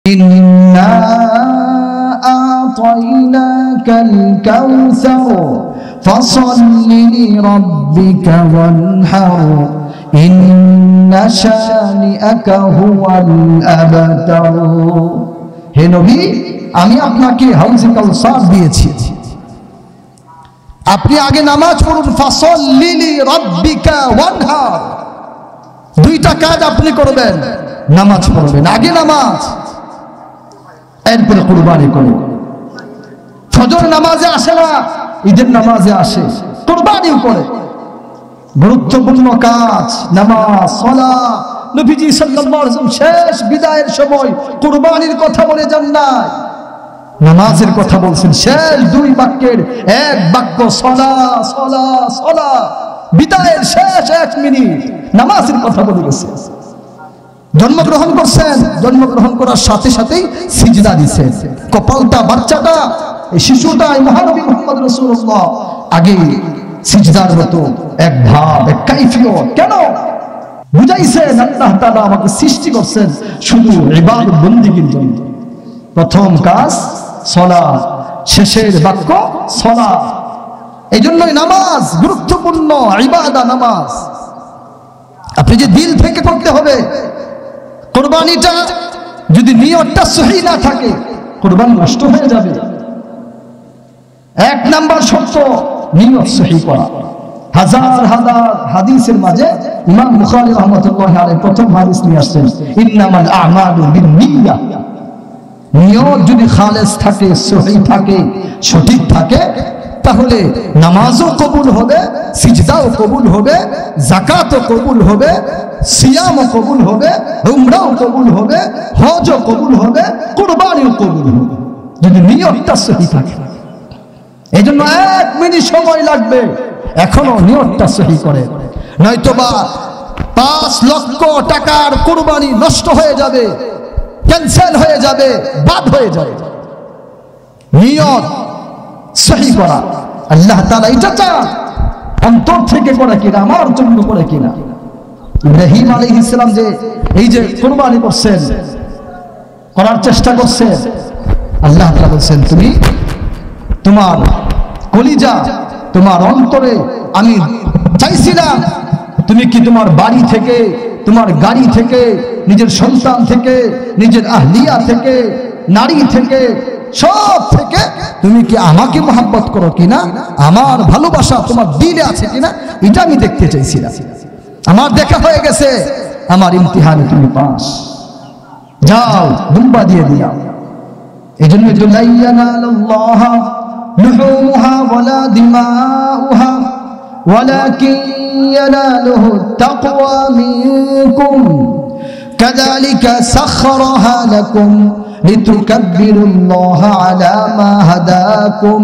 إنا أعطيناك الكوثر فصل لربك وانحر إن شانئك هو الأبتر। হে নবী, আমি আপনাকে হাউজে কাউসার দিয়েছি, আপনি আগে নামাজ পড়ুন। ফাসল্লি লিরাব্বিকা ওয়ানহার, দুইটা কাজ আপনি করবেন, নামাজ পড়বেন, আগে নামাজ, এরপরে কুরবানি করুন। ফজর নামাজে আসে না, ঈদের নামাজে আসে, কুরবানিও করে। গুরুত্বপূর্ণ কাজ নামাজ, সালাত। নবীজি সাল্লাল্লাহু আলাইহি ওয়াসাল্লাম শেষ বিদায়ের সময় কুরবানির কথা বলে যান না, নামাজের কথা বলছেন। শেষ দুই বাক্যের এক বাক্য সালাত সালাত সালাত, বিদায়ের শেষ 1 মিনিট নামাজের কথা বলে গেছে। জন্মগ্রহণ করছেন, জন্মগ্রহণ করার সাথে সাথেই সিজদা দিয়েছেন। কপালটা, বাচ্চাটা, এই শিশুটা, এই মহানবী মুহাম্মদ রাসূলুল্লাহ আগে সিজদার মতো এক ভাব, এক কাইফিয়ত। কেন বুঝাইছেন? আল্লাহ তাআলা আমাকে সৃষ্টি করছেন শুধু ইবাদত বন্দেগীর জন্য। প্রথম কাজ সালাত, শেষের বাক্য সালাত। এই জন্যই নামাজ গুরুত্বপূর্ণ ইবাদত। নামাজ আপনি যে দিল থেকে করতে হবে। কুরবানিটা যদি নিয়তটা সহি না থাকে, কুরবানি নষ্ট হয়ে যাবে। 1 নাম্বার শর্ত নিয়ত সহি করা। হাজার হাজার হাদিসের মাঝে ইমাম বুখারী রাহমাতুল্লাহি আলাইহি প্রথম হাদিস নিয়ে আসছেন, ইন্নামাল আমালু বিন্নিয়াহ। নিয়ত যদি খালেস থাকে, সহি থাকে, সঠিক থাকে, তাহলে নামাজও কবুল হবে, সিজদাও কবুল হবে, যাকাতও কবুল হবে, সিয়ামও কবুল হবে, উমরাও কবুল হবে, হজও কবুল হবে, কুরবানিও কবুল হবে, যদি নিয়তটা সহি থাকে। এই জন্য 1 মিনিট সময় লাগবে, এখনো নিয়তটা সহি করে, নয়তোবা 5 লক্ষ টাকার কুরবানি নষ্ট হয়ে যাবে, ক্যান্সেল হয়ে যাবে, বাদ হয়ে যাবে। নিয়ত সহি করা, আল্লাহ তাআলা এটা চান অন্তর থেকে করে কিনা, আমার জন্য করে কিনা। ইব্রাহিম আলাইহিস সালাম যে এই যে কুরবানি করছেন, করার চেষ্টা করছেন, আল্লাহ তাআলা বলেন, তুমি তোমার কলিজা, তোমার অন্তরে আমি চাইছিলাম, তুমি কি তোমার বাড়ি থেকে, তোমার গাড়ি থেকে, নিজের সন্তান থেকে, নিজের আহলিয়া থেকে, নারী থেকে, সব থেকে তুমি কি আমাকে মহব্বত করো কিনা, আমার ভালোবাসা তোমার দিলে আছে কিনা, এটা আমি দেখতে চাইছিলাম। আমার দেখা হয়ে গেছে, আমার ইমতিহানে তুমি পাস, যাও দুম্বা দিয়ে দিলাম। এই জন্য লা ইয়ানালুল্লাহ লুহুমুহা ওয়ালা দিমাউহা ওয়ালাকিন ইয়ানালুহু তাকওয়া মিনকুম কাযালিকা সাখখারাহা লাকুম লিতুকাব্বিরুল্লাহা আলা মা হাদাকুম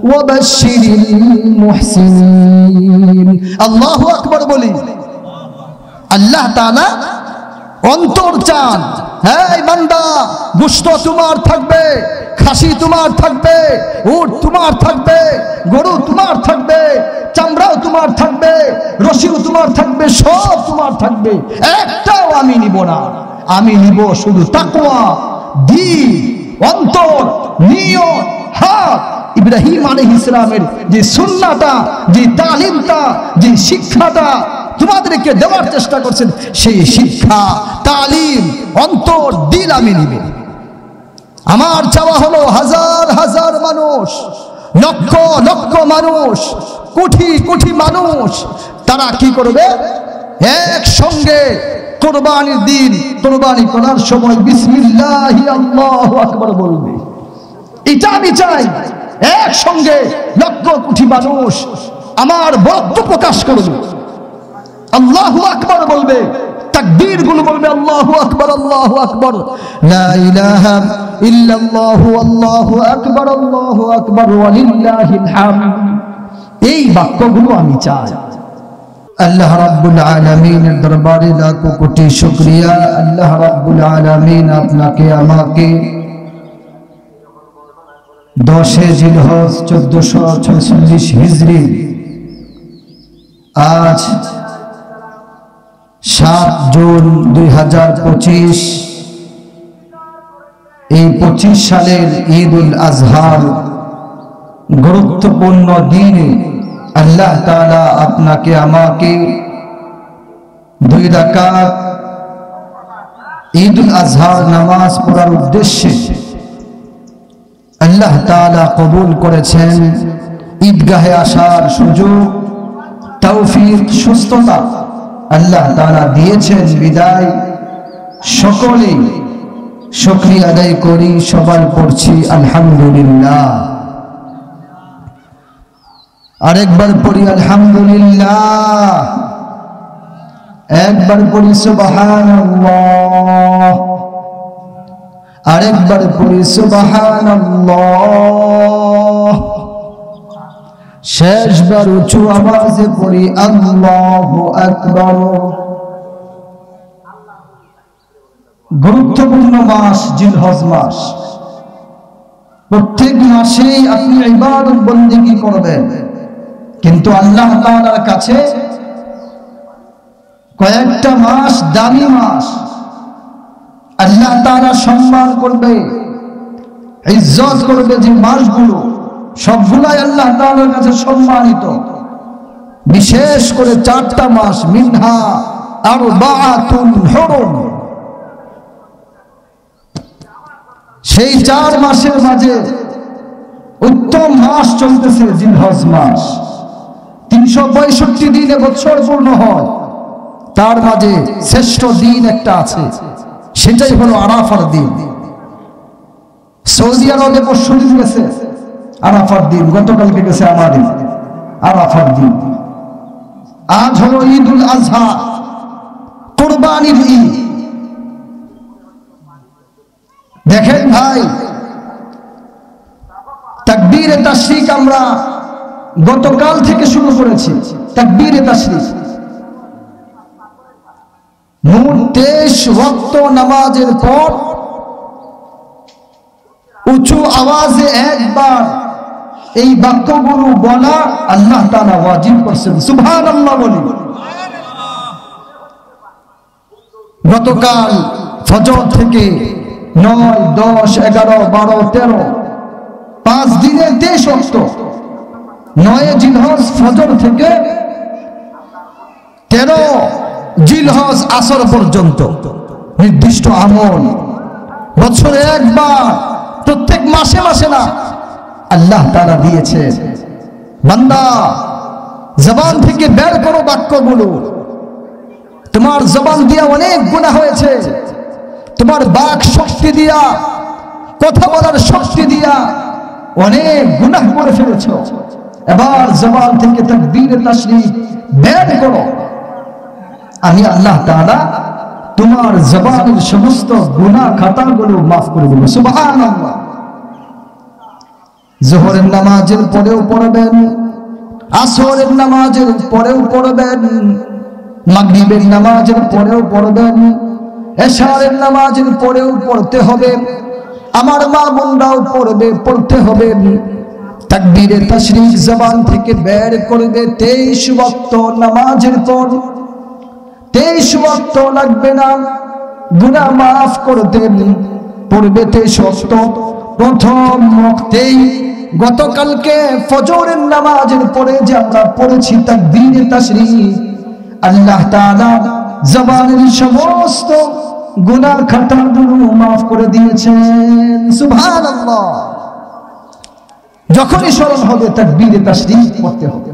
ওয়া বাশশিরিল মুহসিনিন। আল্লাহু আকবার বলি। আল্লাহ তাআলা অন্তর চান। এই বান্দা, গোশত তোমার থাকবে, খাসি তোমার থাকবে, উট তোমার থাকবে, গরু তোমার থাকবে, চামড়াও তোমার থাকবে, রশিও তোমার থাকবে, সব তোমার থাকবে, একটাও আমি নিব না। আমি নিব শুধু তাকওয়া, দিল, অন্তর, নিয়ত, হাত। ইব্রাহিম আলাইহিস সালামের যে সুন্নাহটা, যে তালিমটা, যে শিক্ষাটা তোমাদেরকে দেওয়ার চেষ্টা করছেন, সেই শিক্ষা, তালিম, অন্তর, দিল আমি নিব। আমার চাওয়া হলো হাজার হাজার মানুষ, লক্ষ লক্ষ মানুষ, কোটি কোটি মানুষ, তারা কি করবে? একসঙ্গে কুরবানির দিন, কুরবানি করার সময় বিসমিল্লাহি আল্লাহু আকবার বলবে। এটা আমি চাই, একসঙ্গে লক্ষ কোটি মানুষ আমার বক্তব্য প্রকাশ করবে, আল্লাহু আকবার বলবে, তাকবীর গুলো বলবে, আল্লাহু আকবার, আল্লাহু আকবার, লা ইলাহা ইল্লাল্লাহু, আল্লাহু আকবার, আল্লাহু আকবার, ওয়ালিল্লাহিল হামদ। এই বাক্যগুলো আমি চাই। আল্লাহ রাব্বুল আলামিনের দরবারে লাখো কোটি শুকরিয়া। আল্লাহ রাব্বুল আলামিন আপনাকে আমাকে 10 জিলহজ 1446 হিজরি, আজ 7 জুন 2025 এই 25 সালের ঈদুল আজহার গুরুত্বপূর্ণ দিনে আল্লাহ তাআলা আপনাকে আমাকে 2 রাকাত ঈদুল আজহার নামাজ পড়ার উদ্দেশ্যে আল্লাহ তাআলা কবুল করেছেন। ঈদগাহে আসার সুযোগ, তৌফিক, সুস্থতা আল্লাহ তাআলা দিয়েছেন বিদায় সকলে শুকরিয়া আদায় করি। সবাই পড়ছি আলহামদুলিল্লাহ। আরেকবার পড়ি আলহামদুলিল্লাহ, একবার পড়ি সুবহানাল্লাহ, আরেকবার পড়ি সুবহানাল্লাহ, শেষবার উঁচু আওয়াজে পড়ি আল্লাহু আকবার। গুরুত্বপূর্ণ মাস জিলহজ মাস। প্রত্যেক মাসেই আপনি ইবাদত বন্দেগী করবেন, কিন্তু আল্লাহ তাআলার কাছে কয়েকটা মাস দামি মাস। আল্লাহ তাআলা সম্মান করবে, ইজ্জত করবে যে মাসগুলো, সবগুলাই আল্লাহ তাআলার কাছে সম্মানিত। বিশেষ করে 4টা মাস, মিনহা আরবাআতুন হুরুম, সেই 4 মাসের মাঝে উত্তম মাস চলতেছে জিলহজ মাস। 365 দিনে বছর পূর্ণ হয়, তার মাঝে শ্রেষ্ঠ দিন একটা আছে, সেটাই হলো আরাফার দিন। সৌদি আরবে পরশুদিন গেছে আরাফার দিন, গতকালকে গেছে আমাদের আরাফার দিন। আজ হলো ঈদুল আজহা, কুরবানির ঈদ। দেখেন ভাই, তাকবীরে তাশরিক আমরা গতকাল থেকে শুরু করেছি। তাকবীরে তাশরিক মোট 23 ওয়াক্ত নামাজের পর উঁচু আওয়াজে একবার এই বাক্যগুলো বলা আল্লাহ তাআলা ওয়াজিব করেছেন। সুবহানাল্লাহ বলি। গতকাল ফজর থেকে 9, 10, 11, 12, 13 5 দিনে 23 ওয়াক্ত। 9 জিলহজ ফজর থেকে 13 জিলহজ আসর পর্যন্ত নির্দিষ্ট আমল। বছরে একবার, প্রত্যেক মাসে মাসে না, আল্লাহ তাআলা দিয়েছে। বান্দা, জবান থেকে বের করো বাক্যগুলো। তোমার জবান দিয়া অনেক গুনাহ হয়েছে, তোমার বাক শক্তি দিয়া, কথা বলার শক্তি দিয়া অনেক গুনাহ করে ফেলেছ। এবার জবান থেকে তাকবীরে তাশরিক বের করো। আমি আল্লাহ তাআলা তোমার জবানের সমস্ত গুনাহ খাতাগুলো মাফ করে দেব। সুবহানাল্লাহ। যোহরের নামাজের পরেও পড়বেন, আসরের নামাজের পরেও পড়বেন, মাগরিবের নামাজের পরেও পড়বেন, এশারের নামাজের পরেও পড়তে হবে। আমার মা বোনরাও পড়তে হবে। তাকবীরে তাশরিক জবান থেকে বের করবে 23 ওয়াক্ত নামাজের পর। 23 ওয়াক্ত লাগবে না, গুনাহ মাফ করতে পড়বে 23 ওয়াক্ত। প্রথম ওয়াক্তেই গতকালকে ফজরের নামাজের পরে যে আমরা পড়েছি তাকবীরে তাশরিক, আল্লাহ তাআলা জবানের সমস্ত গুনাহ খাতাগুলো মাফ করে দিয়েছেন। সুবহানাল্লাহ। যখনই স্মরণ হবে তাকবীরে তাশরিক পড়তে হবে।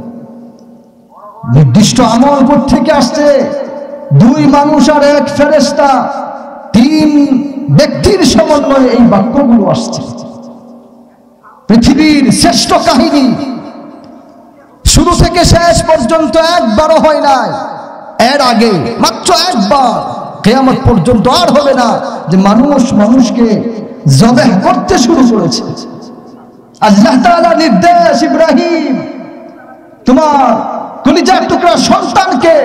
নির্দিষ্ট আমল থেকে আসছে। 2 মানুষ আর 1 ফেরেশতা, 3 ব্যক্তির সমন্বয়ে এই বাক্যগুলো আসছে। পৃথিবীর শ্রেষ্ঠ কাহিনী শুরু থেকে শেষ পর্যন্ত একবারও হয় নাই। এর আগে মাত্র একবার, কিয়ামত পর্যন্ত আর হবে না যে মানুষ মানুষকে জবেহ করতে শুরু করেছে। আল্লাহ তাআলা নির্দেশ, ইব্রাহিম তোমার কলিজার টুকরা সন্তানকে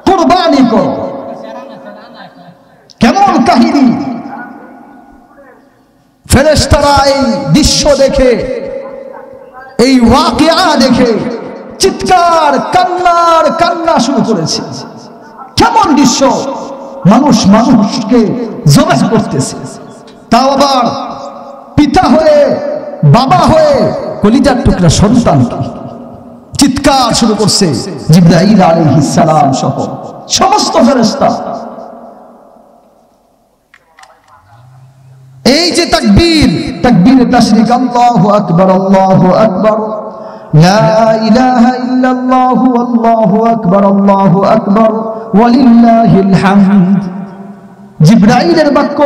কুরবানি করো। কেমন কাহিনী! ফেরেশতারা এই দৃশ্য দেখে, এই ওয়াকিয়া দেখে চিৎকার কান্না শুরু করেছে। কেমন দৃশ্য! মানুষ মানুষকে জবাই করতেছে। তাও আবার পিতা হয়ে, বাবা হয়ে কলিজার টুকরা সন্তান চিৎকার শুরু করছে জিবরাইল আলাইহিস সালাম সহ সমস্ত ফেরেশতা। এই যে তাকবীর, তাকবীরে তাশরিক, আল্লাহু আকবার, আল্লাহু আকবার, লা ইলাহা ইল্লাল্লাহু, আল্লাহু আকবার, আল্লাহু আকবার, ওয়ালিল্লাহিল হামদ। জিবরাইলের বাক্য,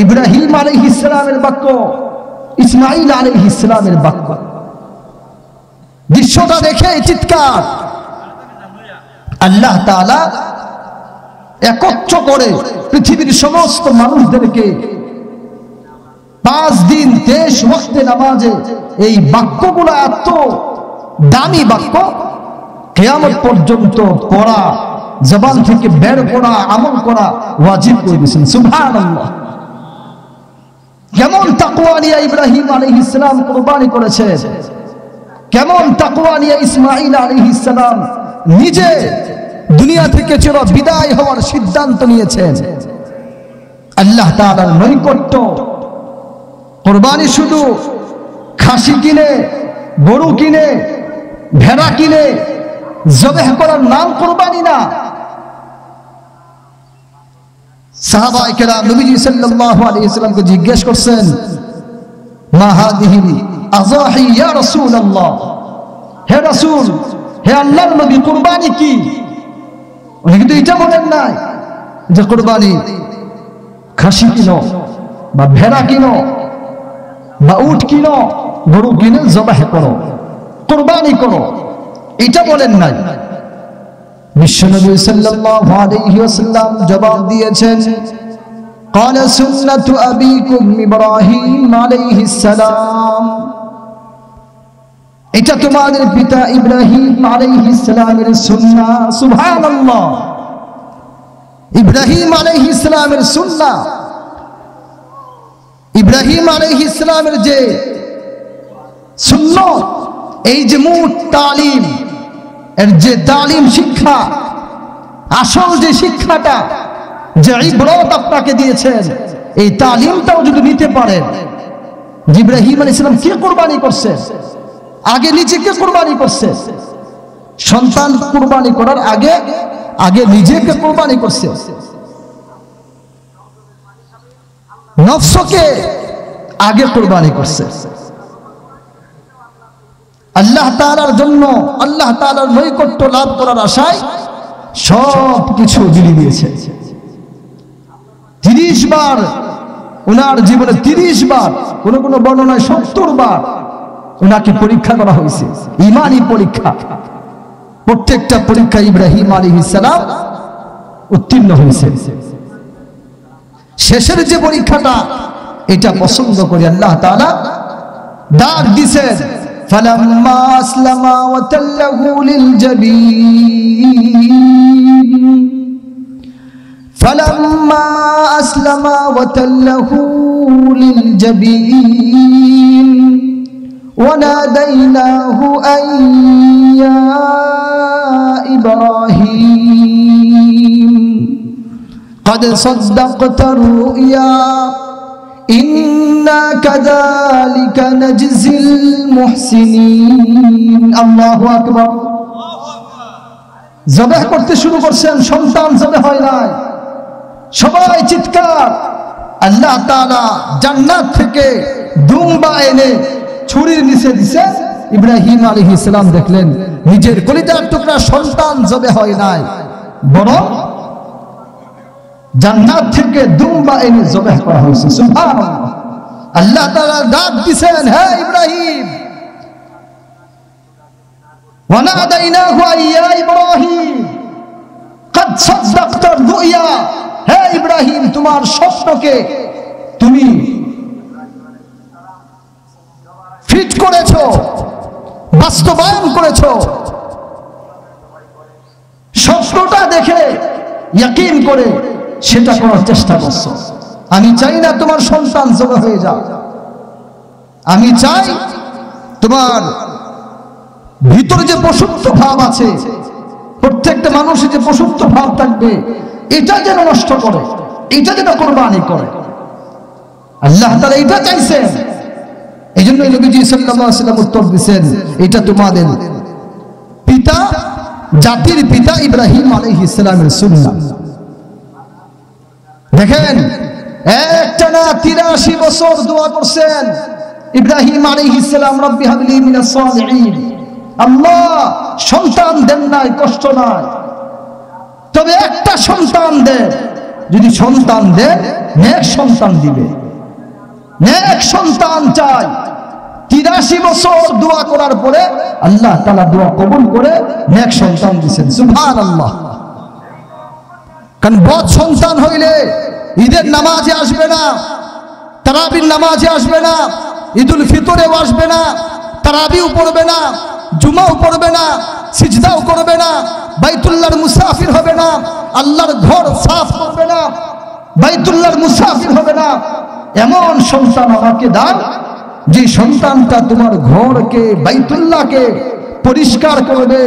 ইব্রাহিম আলাইহিস সালামের বাক্য, ইসমাঈল আলাইহিস সালামের বাক্য। দৃশ্যটা দেখে চিৎকার। আল্লাহ তাআলা একত্র করে পৃথিবীর সমস্ত মানুষদেরকে 5 দিন 23 ওয়াক্তে নামাজে এই বাক্যগুলো এত দামি বাক্য, কিয়ামত পর্যন্ত পড়া, জবান থেকে বের করা, আমল করা ওয়াজিব করে দিয়েছেন। সুবহানাল্লাহ। কেমন তাকওয়া নিয়ে ইব্রাহিম আলাইহিস সালাম কুরবানি করেছেন, কেমন তাকওয়া নিয়ে ইসমাঈল আলাইহিস সালাম নিজে দুনিয়া থেকে চির বিদায় হওয়ার সিদ্ধান্ত নিয়েছেন। আল্লাহ তাআলার নৈকট্য। কুরবানি শুধু খাসি কিনে, গরু কিনে, ভেড়া কিনে জবেহ করার নাম কুরবানি না। সাহাবায়ে কেরাম নবীজি সাল্লাল্লাহু আলাইহি ওয়াসাল্লামকে জিজ্ঞেস করছেন, মা হাদিহি আযাহি ইয়া রাসূলুল্লাহ, হে রাসূল, হে আল্লাহর নবী, কুরবানি কি? উনি কিন্তু এটা বলেন নাই যে কুরবানি খাসি কিনো বা ভেড়া কিনো বা উট কিনো, গরু কিনে জবাহ করো, কুরবানি করো, এটা বলেন নাই। বিশ্বনবী সাল্লাল্লাহু আলাইহি ওয়াসাল্লাম জবাব দিয়েছেন, ক্বালা সুন্নাতু আবিকুম ইব্রাহিম আলাইহিস সালাম, এটা তোমাদের পিতা ইব্রাহিম আলাইহিস সালামের সুন্নাহ। সুবহানাল্লাহ। ইব্রাহিম আলাইহিস সালামের সুন্নাহ, ইব্রাহিম আলাইহিস সালামের যে সুন্নাত, এই যে মূল তালিম, এর যে তালিম শিক্ষা, আসল যে শিক্ষাটা, যে ইবরত আপনাকে দিয়েছেন, এই তালিমটাও যদি নিতে পারেন। ইব্রাহিম আলাইহিস সালাম কি কুরবানি করছে? আগে নিজেকে কুরবানি করছে। সন্তান কুরবানি করার আগে আগে নিজেকে কুরবানি করছে, নফসকে আগে কুরবানি করছে। আল্লাহ তাআলার জন্য, আল্লাহ তাআলার নৈকট্য লাভ করার আশায় সব কিছু বিলিয়ে দিয়েছে। 30 বার ওনার জীবনে, 30 বার, কোন কোন বর্ণনায় 70 বার ওনাকে পরীক্ষা করা হয়েছে, ঈমানি পরীক্ষা। প্রত্যেকটা পরীক্ষা ইব্রাহিম আলাইহিস সালাম উত্তীর্ণ হয়েছে। শেষের যে পরীক্ষাটা, এটা পছন্দ করে আল্লাহ তাআলা ডাক দিয়েছেন, ফালাম্মা আসলামা ওয়া তাল্লাহু লিল জাবিন, ফালাম্মা আসলামা ওয়া তাল্লাহু লিল জাবিন وناديناه أن يا إبراهيم قد صدقت الرؤيا إنا كذلك نجزي المحسنين الله أكبر জবাহ করতে শুরু করছেন, সন্তান জবাহ হয় নাই, সবাই চিৎকার। আল্লাহ তাআলা জান্নাত থেকে দুম্বা এনে ছুরির নিচে দিছে। ইব্রাহিম আলাইহিস সালাম দেখলেন নিজের কলিজার টুকরা সন্তান জবে হয় নাই, বরং জান্নাত থেকে দুম্বা এনে জবে করা হয়েছে। সুবহানাল্লাহ। আল্লাহ তাআলা ডাক দিয়েছেন, হে ইব্রাহিম, ওয়ানাদাইনাহু ইয়া ইব্রাহিম قد صدقت الرؤيا, হে ইব্রাহিম, তোমার স্বপ্নকে তুমি ফিট করেছো, বাস্তবায়ন করেছো। স্বপ্নটা দেখে ইয়াকিন করে সেটা করার চেষ্টা করছো। আমি চাই না তোমার সন্তান জবে হয়ে যাক, আমি চাই তোমার ভিতরে যে পশুত্ব ভাব আছে, প্রত্যেকটা মানুষের যে পশুত্ব ভাব থাকবে, এটা যেন নষ্ট করে, এটা যেন কুরবানি করে। আল্লাহ তাআলা এটা চাইছেন। এই জন্য নবীজি সাল্লাল্লাহু আলাইহি ওয়াসাল্লাম উত্তর দিয়েছেন, এটা তোমাদের পিতা, জাতির পিতা ইব্রাহিম আলাইহিস সালামের সুন্নাহ। দেখেন, একটানা 83 বছর দোয়া করছেন ইব্রাহিম আলাইহিস সালাম, রব্বি হাবলি মিনাস সালিহিন। আল্লাহ সন্তান দেন নাই, কষ্ট নাই, তবে একটা সন্তান দেন। যদি সন্তান দেন, নেক সন্তান দিবে, নেক সন্তান চাই। 83 বছর দোয়া করার পরে আল্লাহ তাআলা দোয়া কবুল করে নেক সন্তান দিয়েছেন। সুবহানাল্লাহ। কারণ বদ সন্তান হইলে ঈদের নামাজে আসবে না, তারাবির নামাজে আসবে না, ঈদুল ফিতরেও আসবে না, তারাবিও পড়বে না, জুমাও পড়বে না, সিজদাও করবে না, বাইতুল্লাহর মুসাফির হবে না, আল্লাহর ঘর সাফ করবে না, বাইতুল্লাহর মুসাফির হবে না। এমন সন্তান আমাকে দান, যে সন্তানটা তোমার ঘরকে, বাইতুল্লাহকে পরিষ্কার করবে,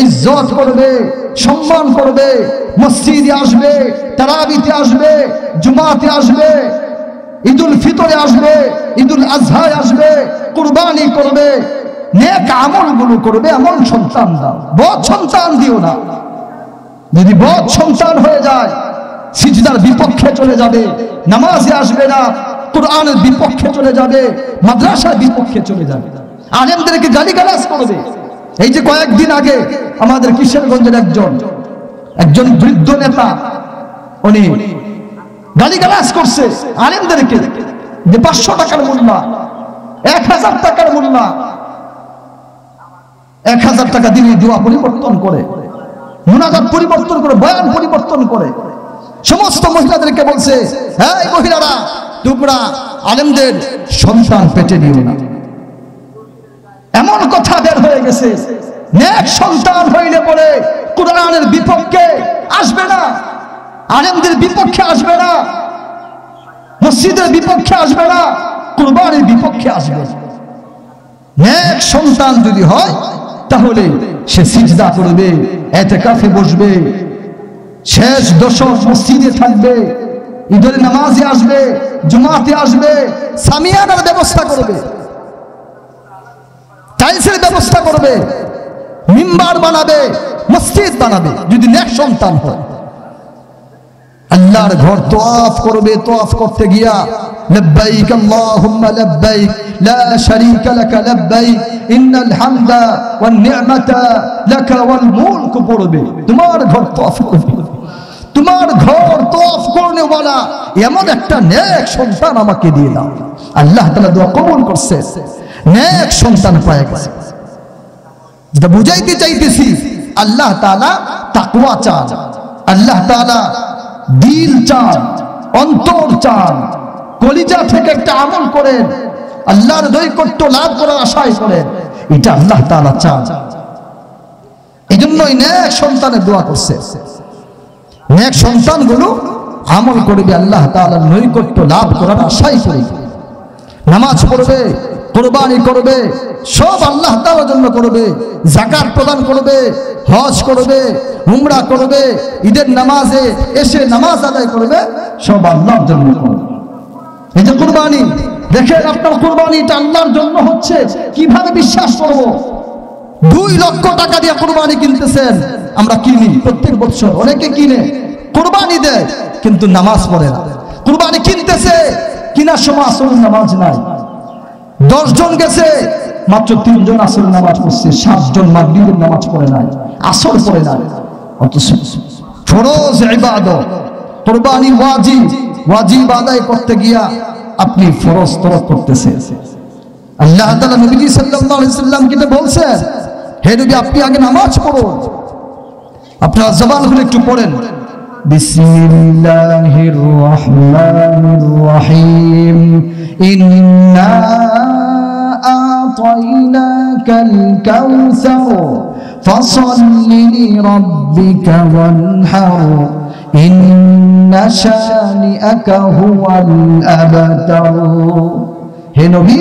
ইজ্জত করবে, সম্মান করবে, মসজিদে আসবে, তারাবিতে আসবে, জুমাতে আসবে, ঈদুল ফিতরে আসবে, ঈদুল আজহায় আসবে, কুরবানি করবে, নেক আমলগুলো করবে, এমন সন্তান দাও। বদ সন্তান দিও না। যদি বদ সন্তান হয়ে যায়, সিজদার বিপক্ষে চলে যাবে, নামাজে আসবে না, কোরআনের বিপক্ষে চলে যাবে, মাদ্রাসার বিপক্ষে চলে যাবে, আলেমদেরকে গালিগালাজ করবে। এই যে কয়েকদিন আগে আমাদের কিশোরগঞ্জের একজন বৃদ্ধ নেতা, উনি গালিগালাজ করছে আলেমদেরকে, যে 500 টাকার মোল্লা, 1000 টাকার মোল্লা, 1000 টাকা দিলে দোয়া পরিবর্তন করে, মুনাজাত পরিবর্তন করে, বয়ান পরিবর্তন করে। সমস্ত মহিলাদেরকে বলছে, হ্যাঁ মহিলারা, তোমরা আলেমদের সন্তান পেটে নিও না। এমন কথা বের হয়ে গেছে। নেক সন্তান হইলে পরে কোরআনের বিপক্ষে আসবে না, আলেমদের বিপক্ষে আসবে না, মসজিদের বিপক্ষে আসবে না, কুরবানির বিপক্ষে আসবে। নেক সন্তান যদি হয়, তাহলে সে সিজদা করবে, ইতিকাফে বসবে, শেষ দশক মসজিদে থাকবে, ঈদের নামাজে আসবে, জুমাতে আসবে, সামিয়ানার ব্যবস্থা করবে, টাইলসের ব্যবস্থা করবে, মিম্বার বানাবে, মসজিদ বানাবে। যদি নেক সন্তান হয়, আল্লাহর ঘর তওয়াফ করবে, তওয়াফ করতে গিয়া লব্বাইক আল্লাহুম্মা লব্বাইক লা শারীকা লাকা লব্বাইক ইন্নাল হামদা ওয়ান নি'মাতা লাকা ওয়াল মুলক পড়বে। তোমার ঘর তওয়াফ করবে, তোমার ঘর তওয়াফ করনে ওয়ালা এমন একটা নেক সন্তান আমাকে দিয়ে দাও। আল্লাহ তাআলা দোয়া কবুল করছে, নেক সন্তান পায় গেছে। যেটা বুঝাইতে চাইতেছি, আল্লাহ তাআলা তাকওয়া চান, আল্লাহ তাআলা দিল চান, অন্তর চান, কলিজা থেকে একটা আমল করেন, আল্লাহর নৈকট্য লাভ করার আশায় করেন, এটা আল্লাহ তাআলা চান। এই জন্যই নেক সন্তানের দোয়া করছে। নেক সন্তানগুলো আমল করবে, আল্লাহ তাআলার নৈকট্য লাভ করার আশায় করে, নামাজ পড়বে, কুরবানি করবে, সব আল্লাহ তাআলার জন্য করবে, যাকাত প্রদান করবে, হজ করবে, উমরা করবে, ঈদের নামাজে এসে নামাজ আদায় করবে, সব আল্লাহর জন্য করবে। এই যে কুরবানি, দেখেন আপনার কুরবানিটা আল্লাহর জন্য হচ্ছে, কিভাবে বিশ্বাস করব? 2 লক্ষ টাকা দিয়ে কুরবানি কিনতেছেন, আমরা কিনি প্রত্যেক বছর, অনেকে কিনে কুরবানি দেয় কিন্তু নামাজ পড়ে না। কুরবানি কিনতেছে, কিনার সময় আসরের নামাজ নাই। 10 জন গেছে, মাত্র 3 জন আসরের নামাজ পড়ছে, 7 জন মাগরিবের নামাজ পড়ে নাই, আসর পড়ে নাই। অথচ ফরজ ইবাদত, কুরবানি ওয়াজিব, ওয়াজিব আদায় করতে গিয়া আপনি ফরজ তরক করতেছেন। আল্লাহ তাআলা নবী সাল্লাল্লাহু আলাইহি ওয়াসাল্লাম কে বলছেন, হে নবী আপনি আগে নামাজ পড়ুন। আপনারা জবান খুলে একটু পড়েন, বিসমিল্লাহির রহমানির রহিম, ইন্না আ'তাইনাকাল কাউসার ফাসাল্লি লিরাব্বিকা ওয়ানহার ইন্না শানিআকা হুয়াল আবতার। হে নবী,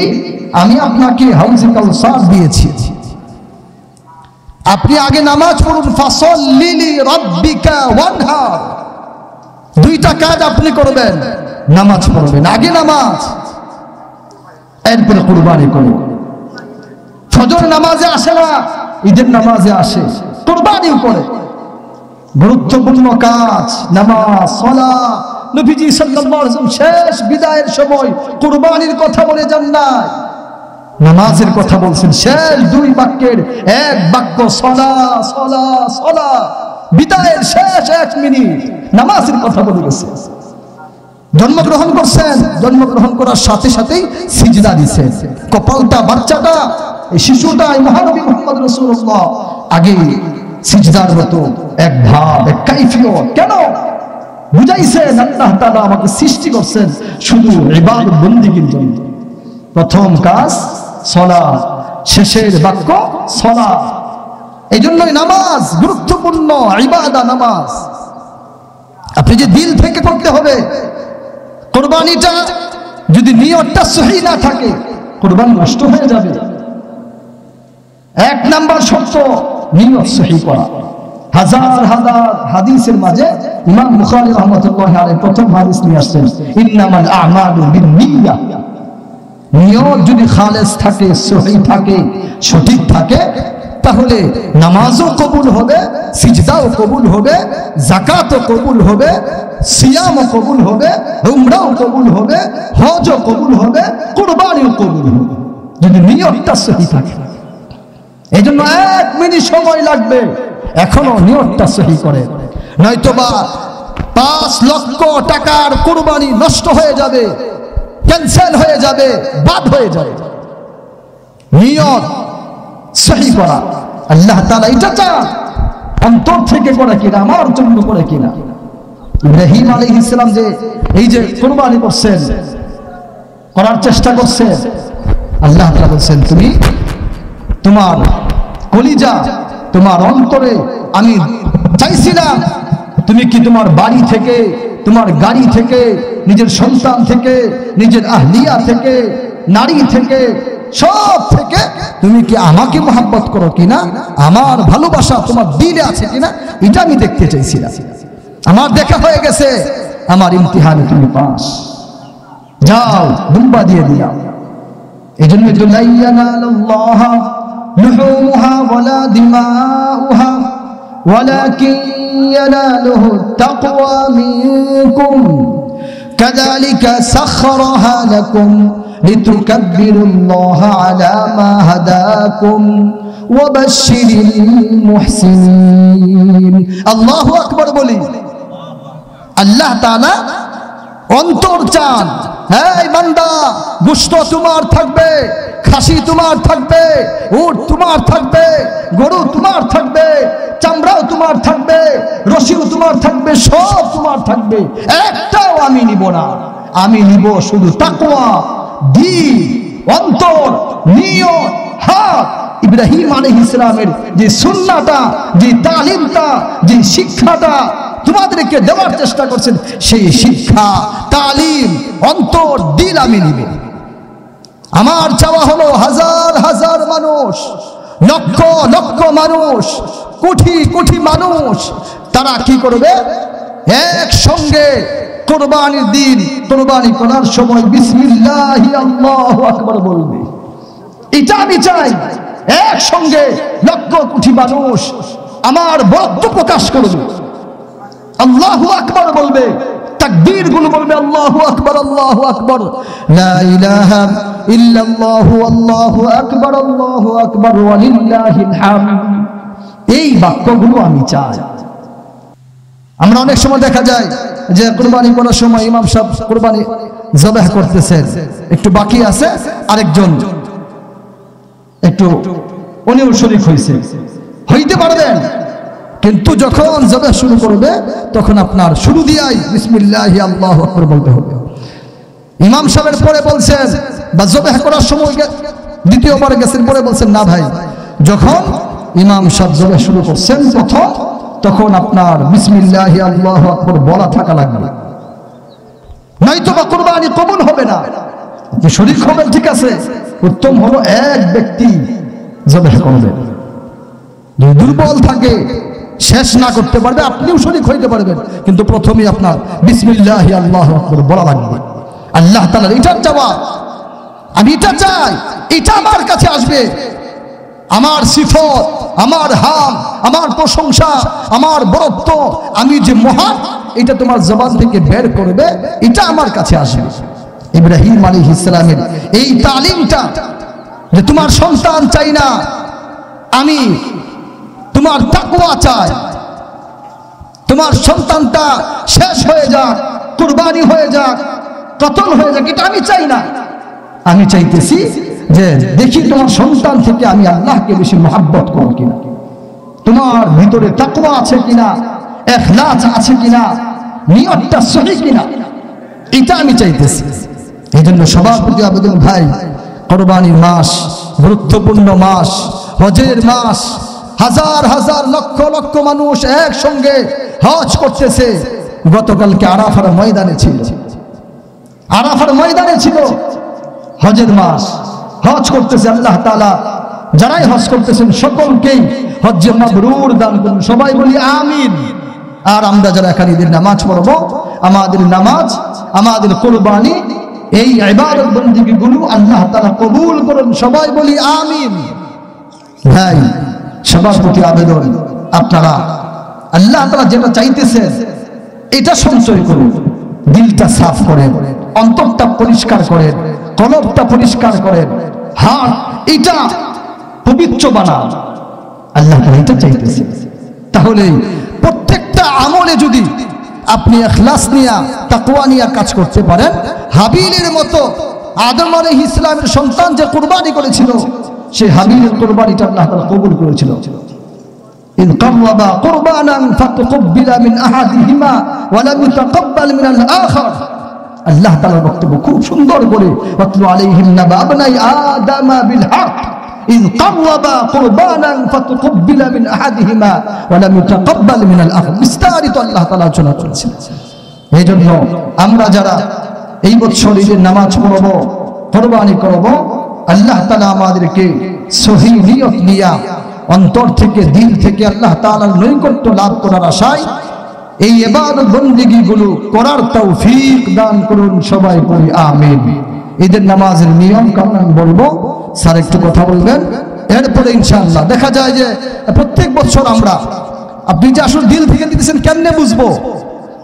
আমি আপনাকে হাউজে কাউসার দিয়েছি, আপনি আগে নামাজ পড়ুন। ফাসাল্লি লিরাব্বিকা ওয়ানহার, দুইটা কাজ আপনি করবেন, নামাজ পড়বেন, আগে নামাজ, এরপরে কুরবানি করুন। ফজর নামাজে আসে না, ঈদের নামাজে আসে, কুরবানিও করে। গুরুত্বপূর্ণ কাজ নামাজ, সালাত। নবীজি সাল্লাল্লাহু আলাইহি ওয়াসাল্লাম শেষ বিদায়ের সময় কুরবানির কথা বলে যান না, নামাজের কথা বলছেন। শেষ দুই বাক্যের এক বাক্য সালাত সালাত সালাত, বিদায়ের শেষ 1 মিনিট নামাজের কথা বলে গেছে। জন্মগ্রহণ করছেন, জন্মগ্রহণ করার সাথে সাথেই সিজদা দিয়েছেন। কপালটা, বাচ্চাটা, এই শিশুটা, এই মহানবী মুহাম্মদ রাসূলুল্লাহ আগে সিজদার মতো এক ভাব, এক কাইফিয়ত। কেন? বুঝাইছেন আল্লাহ তাআলা আমাকে সৃষ্টি করছেন শুধু ইবাদত বন্দেগীর জন্য। প্রথম কাজ সালাত, শেষের বাক্য সালাত। এই জন্যই নামাজ গুরুত্বপূর্ণ ইবাদত। নামাজ আপনি যে দিল থেকে করতে হবে। কুরবানিটা যদি নিয়তটা সহি না থাকে, কুরবানি নষ্ট হয়ে যাবে। 1 নাম্বার শর্ত নিয়ত সহি করা। হাজার হাজার হাদিসের মাঝে ইমাম বুখারী রাহমাতুল্লাহি আলাইহি প্রথম হাদিস নিয়ে আসছেন, ইন্নামাল আ'মালু বিন্নিয়াহ। নিয়ত যদি খালেস থাকে, সহি থাকে, সঠিক থাকে, তাহলে নামাজও কবুল হবে, সিজদাও কবুল হবে, যাকাতও কবুল হবে, সিয়ামও কবুল হবে, উমরাও কবুল হবে, হজও কবুল হবে, কুরবানিও কবুল হবে, যদি নিয়তটা সহি থাকে। এই জন্য 1 মিনিট সময় লাগবে, এখনো নিয়তটা সহি করে, নয়তোবা 5 লক্ষ টাকার কুরবানি নষ্ট হয়ে যাবে, ক্যান্সেল হয়ে যাবে, বাদ হয়ে যাবে। নিয়ত সহি করা, আল্লাহ তাআলা এটা চান অন্তর থেকে করে কিনা, আমার জন্য করে কিনা। ইব্রাহিম আলাইহিস সালাম যে এই যে কুরবানি করছেন, করার চেষ্টা করছেন, আল্লাহ তাআলা বলেন তুমি তোমার কলিজা, তোমার অন্তরে আমি চাইছিলাম তুমি কি তোমার বাড়ি থেকে, তোমার গাড়ি থেকে, নিজের সন্তান থেকে, নিজের আহলিয়া থেকে, নারী থেকে, সব থেকে তুমি কি আমাকে মহব্বত করো কিনা, আমার ভালোবাসা তোমার দিলে আছে কিনা, এটা আমি দেখতে চাইছিলাম। আমার দেখা হয়ে গেছে, আমার ইমতিহানে তুমি পাস, যাও দুম্বা দিয়ে দিলাম। এই জন্য লা ইয়ানালুল্লাহ লুহুমুহা ওয়ালা দিমাউহা ওয়ালাকিন ইয়ানালুহু তাকওয়া মিনকুম কাযালিকা সাখখারাহা লাকুম লিতুকাব্বিরুল্লাহা আলা মা হাদাকুম ওয়া বাশশিরিল মুহসিনিন। আল্লাহু আকবার বলি। আল্লাহ তাআলা অন্তর চান। এই বান্দা, গোশত তোমার থাকবে, খাসি তোমার থাকবে, উট তোমার থাকবে, গরু তোমার থাকবে, চামড়াও তোমার থাকবে, রশিও তোমার থাকবে, সব তোমার থাকবে, একটাও আমি নিব না। আমি নিব শুধু তাকওয়া, দিল, অন্তর, নিয়ত, হাত। ইব্রাহিম আলাইহিস সালামের যে সুন্নাহটা, যে তালিমটা, যে শিক্ষাটা তোমাদেরকে দেওয়ার চেষ্টা করছেন, সেই শিক্ষা, তালিম, অন্তর, দিল আমি নিব। আমার চাওয়া হলো হাজার হাজার মানুষ, লক্ষ লক্ষ মানুষ, কোটি কোটি মানুষ, তারা কি করবে? একসঙ্গে কুরবানির দিন, কুরবানি করার সময় বিসমিল্লাহি আল্লাহু আকবার বলবে। এটা আমি চাই, একসঙ্গে লক্ষ কোটি মানুষ আমার বক্তব্য প্রকাশ করবে, আল্লাহু আকবার বলবে, তাকবীর গুলো বলবে, আল্লাহু আকবার, আল্লাহু আকবার, লা ইলাহা ইল্লাল্লাহু আল্লাহু আকবার, আল্লাহু আকবার ওয়া লিল্লাহিল হামদ। এই বাক্যগুলো আমি চাই। আমরা অনেক সময় দেখা যায় যে কুরবানি করার সময় ইমাম সাহেব কুরবানি জবাহ করতেছেন, একটু বাকি আছে, আরেকজন একটু উনিও শরীক হইতে পারবেন, কিন্তু যখন জবাহ শুরু করবে তখন আপনার শুরু দিয়াই বিসমিল্লাহি আল্লাহু আকবার বলতে হবে। ইমাম সাহেবের পরে বলছেন, বা জবাহ করার সময় দ্বিতীয়বার গেছেন, পরে বলছেন না ভাই, যখন ইমাম সাহেব জবাহ শুরু করছেন প্রথম, তখন আপনার বিসমিল্লাহি আল্লাহু আকবার বলা থাকা লাগবে, নয়তো বা কুরবানি কবুল হবে না। আপনি শরীক হবেন ঠিক আছে, উত্তম হলো এক ব্যক্তি জবাহ করবে। যদি দুর্বল থাকে শেষ না করতে পারবে, আপনিও শরীক হইতে পারবেন, কিন্তু প্রথমেই আপনার বিসমিল্লাহ আল্লাহু আকবার বলা লাগবে। আল্লাহ তাআলার এটার জবাব, আমি এটা চাই, এটা আমার কাছে আসবে, আমার সিফত, আমার হাম, আমার প্রশংসা, আমার বরত্ব, আমি যে মহান, এটা তোমার জবান থেকে বের করবে, এটা আমার কাছে আসবে। ইব্রাহিম আলাইহিস সালামের এই তালিমটা, যে তোমার সন্তান চাই না, আমি তোমার তাকওয়া চাই, তোমার সন্তানটা শেষ হয়ে যাক, কুরবানি হয়ে যাক, কতল হয়ে যাক, এটা আমি চাই না। আমি চাইতেছি যে দেখি তোমার সন্তান থেকে আমি আল্লাহকে বেশি মহব্বত করব কিনা, তোমার ভিতরে তাকওয়া আছে কিনা, ইখলাস আছে কিনা, নিয়তটা সহি কিনা, এটা আমি চাইতেছি। এই জন্য সবার প্রতি আবেদন ভাই, কুরবানির মাস, গুরুত্বপূর্ণ মাস, হজের মাস, হাজার হাজার লক্ষ লক্ষ মানুষ একসঙ্গে হজ করতেছে। গতকালকে আরাফার ময়দানে ছিল, আরাফার ময়দানে ছিল হজের মাস, হজ করতেছে। আল্লাহ তাআলা যারাই হজ করতেছেন সকলকেই হজ্জে মাবরুর দান করুন, সবাই বলি আমিন। আর আমরা যারা এখানে ঈদের নামাজ পড়বো, আমাদের নামাজ, আমাদের কুরবানি, এই ইবাদত বন্দেগীগুলো আল্লাহ তাআলা কবুল করুন, সবাই বলি আমিন। ভাই, সবার প্রতি আবেদন, আপনারা আল্লাহ তাআলা যেটা চাইতেছেন এটা সঞ্চয় করুন, দিলটা সাফ করেন, অন্তরটা পরিষ্কার করেন, কলবটা পরিষ্কার করেন, হাত এটা পবিত্র বানান। আল্লাহ তাআলা এটা চাইতেছেন। তাহলে প্রত্যেকটা আমলে যদি আপনি ইখলাস নিয়ে, তাকওয়া নিয়ে কাজ করতে পারেন, হাবিলের মতো আদম আলাইহিস সালামের সন্তান যে কুরবানি করেছিল, সেই হাবিলের কুরবানিটা আল্লাহ তাআলা কবুল করেছিল। ইন কাররাবা কুরবানান ফাতুকব্বিলা মিন আহাদিহিমা ওয়া লাম ইতাকাব্বাল মিনাল আখার। আল্লাহ তাআলার বক্তব্য খুব সুন্দর করে, ওয়াতলু আলাইহিম নাবা আবনাই আদামা বিল হক ইন কাররাবা কুরবানান ফাতুকব্বিলা মিন আহাদিহিমা ওয়া লাম ইতাকাব্বাল মিনাল আখার। বিস্তারিত আল্লাহ তাআলা আলোচনা করেছেন। এই জন্য আমরা যারা এই বছর ঈদের নামাজ পড়ব, কুরবানি করব, আল্লাহ তাআলা আমাদেরকে সহি নিয়ত নিয়া, অন্তর থেকে, দিল থেকে আল্লাহ তাআলার নৈকট্য লাভ করার আশায় এই ইবাদত বন্দেগীগুলো করার তৌফিক দান করুন, সবাই বলি আমিন। ঈদের নামাজের নিয়ম কানুন আমি বলবো, স্যার একটু কথা বলবেন, এরপরে ইনশাআল্লাহ দেখা যায় যে প্রত্যেক বছর আমরা, আপনি যে আসলে দিল থেকে দিতেছেন কেমনে বুঝবো?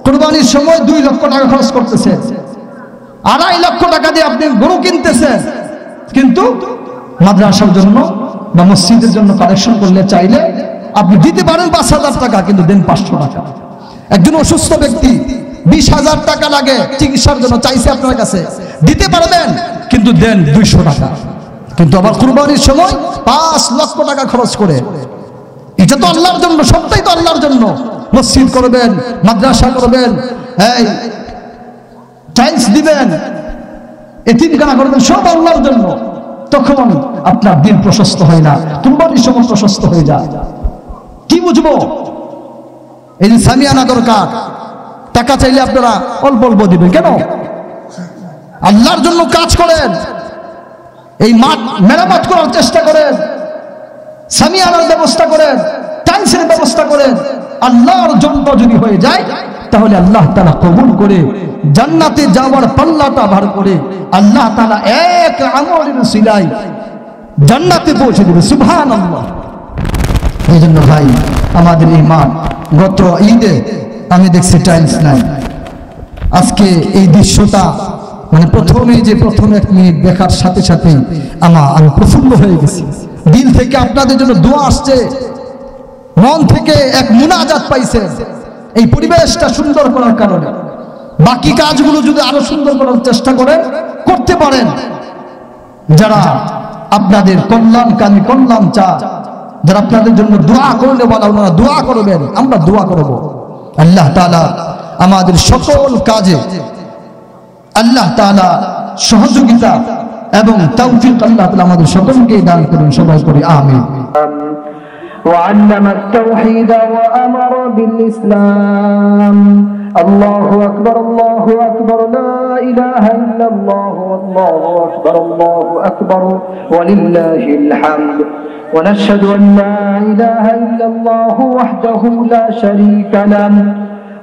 কুরবানির সময় 2 লক্ষ টাকা খরচ করতেছেন, 2.5 লক্ষ টাকা দিয়ে আপনি গরু কিনতেছেন, কিন্তু মাদ্রাসার জন্য বা মসজিদের জন্য কালেকশন করলে চাইলে আপনি দিতে পারেন 5,000 টাকা, কিন্তু দেন 500 টাকা। একজন অসুস্থ ব্যক্তি 20,000 টাকা লাগে চিকিৎসার জন্য, চাইছে আপনার কাছে, দিতে পারবেন, কিন্তু দেন 200 টাকা। কিন্তু আবার কুরবানির সময় 5 লক্ষ টাকা খরচ করে, এটা তো আল্লাহর জন্য, সবটাই তো আল্লাহর জন্য। মসজিদ করবেন, মাদ্রাসা করবেন, এই টাইলস দিবেন, এতিমখানা করবেন, সব আল্লাহর জন্য। তখন আপনার দিল প্রশস্ত হয় না, কুরবানির সময় প্রশস্ত হয়ে যায়। কি বুঝবো? এই যে সামিয়ানা দরকার, টাকা চাইলে আপনারা অল্প অল্প দিবেন কেন? আল্লাহর জন্য কাজ করেন, এই মাঠ মেরামত করার চেষ্টা করেন, সামিয়ানার ব্যবস্থা করেন, টাইলসের ব্যবস্থা করেন। আল্লাহর জন্য যদি হয়ে যায়, তাহলে আল্লাহ তাআলা কবুল করে জান্নাতে যাওয়ার পাল্লাটা ভার করে আল্লাহ তাআলা এক আমলের উসিলায় জান্নাতে পৌঁছে দেবে। সুবহানাল্লাহ। এই জন্য ভাই, আমাদের এই মাঠ গত ঈদে আমি দেখছি টাইলস নাই। আজকে এই দৃশ্যটা, মানে প্রথম 1 মিনিট দেখার সাথে সাথে আমি প্রফুল্ল হয়ে গেছি। দিল থেকে আপনাদের জন্য দোয়া আসছে, মন থেকে এক মুনাজাত পাইছেন এই পরিবেশটা সুন্দর করার কারণে। বাকি কাজগুলো যদি আরো সুন্দর করার চেষ্টা করেন, করতে পারেন, যারা আপনাদের কল্যাণকামী, কল্যাণ চা, যারা আপনাদের জন্য দোয়া করলে বলা, ওনারা দোয়া করবেন, আমরা দোয়া করব। আল্লাহ তাআলা আমাদের সকল কাজে আল্লাহ তাআলা সহযোগিতা এবং তৌফিক আল্লাহ তাআলা আমাদের সকলকে দান করুন, সবাই করি আমিন। وعلم التوحيد وأمر بالإسلام. الله أكبر الله أكبر لا إله إلا الله والله أكبر الله أكبر ولله الحمد. ونشهد أن لا إله إلا الله وحده لا شريك له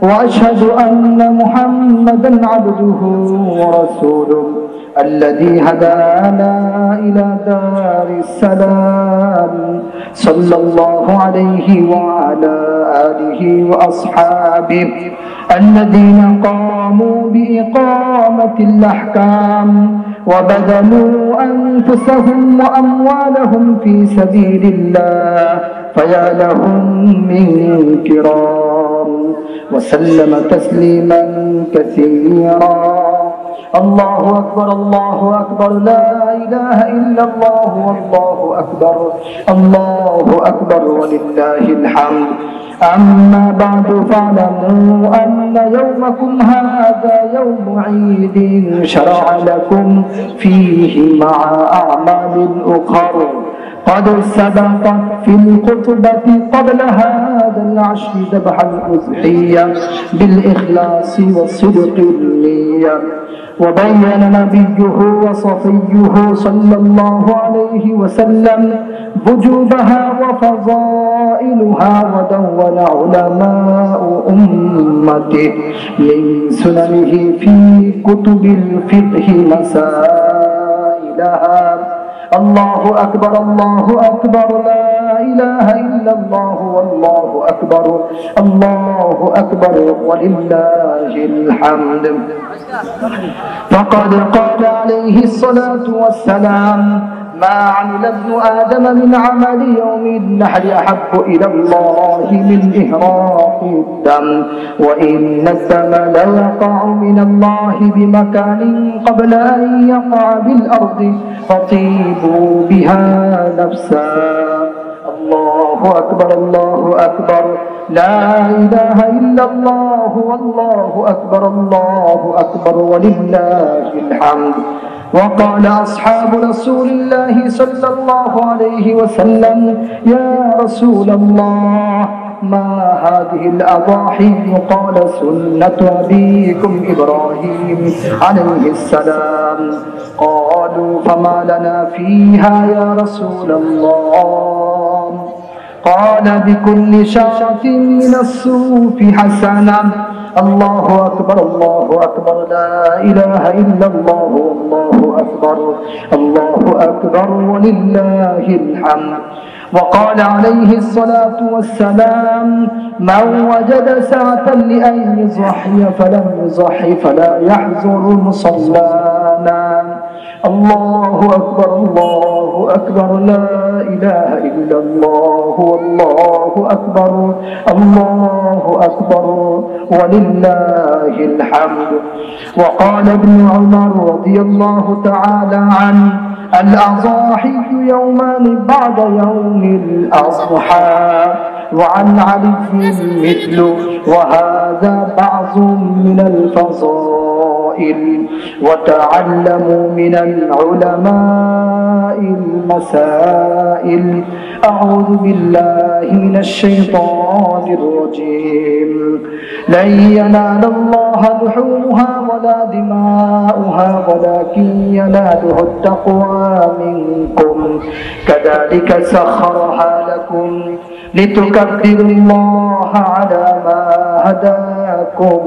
وأشهد أن محمدا عبده ورسوله الذي هدانا إلى دار السلام صلى الله عليه وعلى آله وأصحابه الذين قاموا بإقامة الأحكام وبذلوا أنفسهم وأموالهم في سبيل الله فيا لهم من كرام وسلم تسليما كثيرا. الله أكبر الله أكبر لا إله إلا الله والله أكبر الله أكبر ولله الحمد. أما بعد فاعلموا أن يومكم هذا يوم عيد شرع لكم فيه مع أعمال أخر قد سبقت في الخطبة قبل هذا العشر ذبح الأضحية بالإخلاص والصدق النية، وبين نبيه وصفيه صلى الله عليه وسلم وجوبها وفضائلها، ودون علماء أمته من سننه في كتب الفقه مسائلها. الله أكبر الله أكبر لا إله إلا الله والله أكبر الله أكبر ولله الحمد. فقد قال عليه الصلاة والسلام: ما عمل ابن آدم من عمل يوم النحر أحب إلى الله من إهراق الدم، وإن الدم ليقع من الله بمكان قبل أن يقع بالأرض فطيبوا بها نفسا. الله أكبر الله أكبر لا إله إلا الله والله أكبر الله أكبر ولله الحمد. وقال أصحاب رسول الله صلى الله عليه وسلم: يا رسول الله ما هذه الأضاحي؟ قال: سنة أبيكم إبراهيم عليه السلام. قالوا: فما لنا فيها يا رسول الله؟ قال: بكل شاة من الصوف حسنة. الله أكبر الله أكبر لا إله إلا الله والله أكبر الله أكبر ولله الحمد. وقال عليه الصلاة والسلام: من وجد سعة لأن يضحي فلم يضحي فلا يحزر مصلانا. الله أكبر الله أكبر لا إله إلا الله والله أكبر الله أكبر ولله الحمد. وقال ابن عمر رضي الله تعالى عنه: الأضاحي يومان بعد يوم الأضحى. وعن علي مثله، وهذا بعض من الفضائل. وتعلموا من العلماء المسائل. أعوذ بالله من الشيطان الرجيم. لن ينال الله لحومها ولا دماؤها ولكن يناله التقوى منكم. كذلك سخرها لكم لتكبروا الله على ما هداكم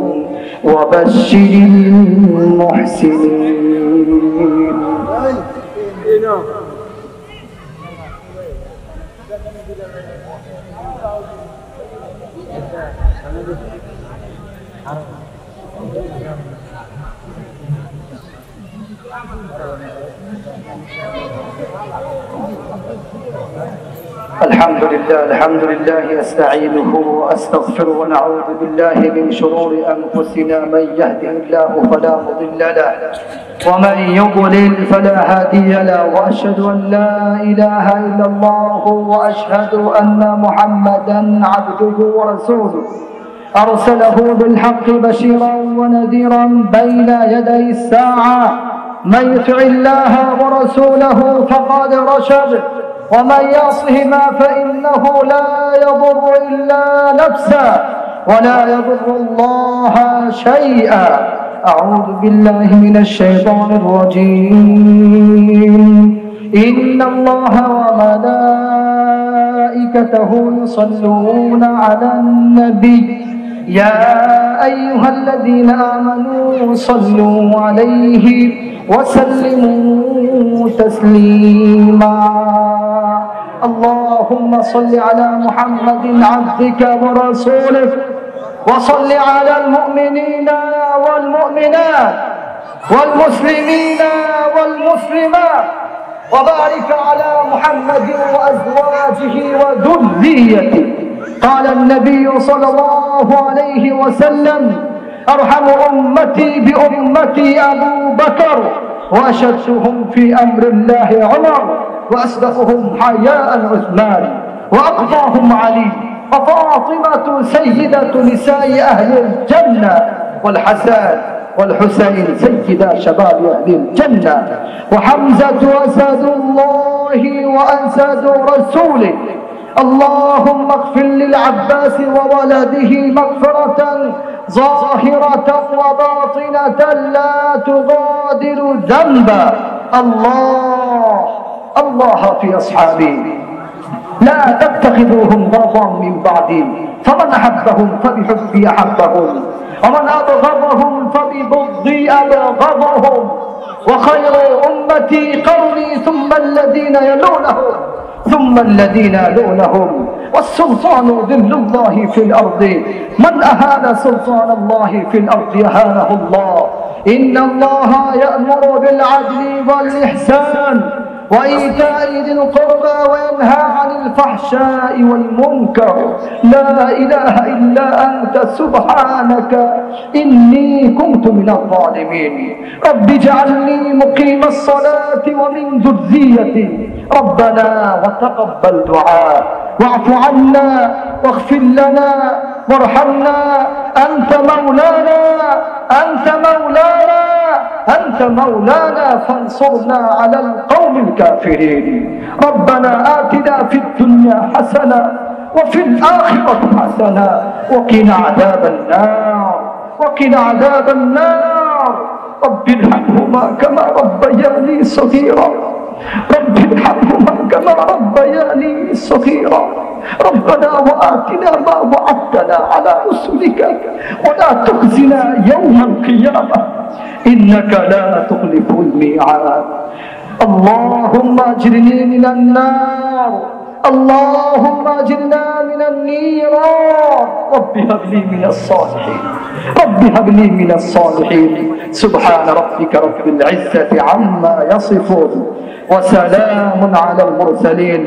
وبشر المحسنين. الحمد لله أستعينه وأستغفره ونعوذ بالله من شرور أنفسنا. من يهده الله فلا مضل له ومن يضلل فلا هادي له، وأشهد أن لا إله إلا الله وأشهد أن محمدا عبده ورسوله أرسله بالحق بشيرا ونذيرا بين يدي الساعة. من يطع الله ورسوله فقد رشد، ومن يعصهما فإنه لا يضر إلا نفسه ولا يضر الله شيئا. أعوذ بالله من الشيطان الرجيم. إن الله وملائكته وملائكته يصلون على النبي يا أيها الذين آمنوا صلوا عليه وسلموا تسليما اللهم صل على محمد عبدك ورسولك وصل على المؤمنين والمؤمنات والمسلمين والمسلمات وبارك على محمد وأزواجه وذريته قال النبي صلى الله عليه وسلم أرحم أمتي بأمتي أبو بكر وأشدهم في أمر الله عمر وأصدقهم حياء عثمان وأقضاهم علي وفاطمة سيدة نساء أهل الجنة والحسن والحسين سيدا شباب أهل الجنة وحمزة أسد الله وأسد رسوله اللهم اغفر للعباس وولده مغفرة ظاهرة وباطنة لا تغادر ذنبا الله في أصحابي لا تتخذوهم غرضا من بعدي فمن أحبهم فبحبي أحبهم ومن أبغضهم فببغضي أبغضهم وخير أمتي قرني ثم الذين يلونهم والسلطان ذل الله في الأرض من أهان سلطان الله في الأرض أهانه الله إن الله يأمر بالعدل والإحسان وإيتاء ذي القربى وينهى عن الفحشاء والمنكر لا إله إلا أنت سبحانك إني كنت من الظالمين رب اجعلني مقيم الصلاة ومن ذريتي ربنا وتقبل دعاء واعف عنا واغفر لنا وارحمنا أنت مولانا فانصرنا على القوم الكافرين ربنا آتنا في الدنيا حسنة وفي الآخرة حسنة وقنا عذاب النار رب ارحمهما كما ربياني صغيرا ربنا وآتنا ما وعدتنا على رسلك ولا تخزنا يوم القيامة إنك لا تخلف الميعاد اللهم أجرني من النار اللهم أجرنا من النيران رب هب لي من الصالحين سبحان ربك رب العزة عما يصفون وسلام على المرسلين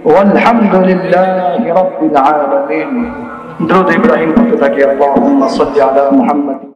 والحمد لله رب العالمين درود إبراهيم اللهم صل على محمد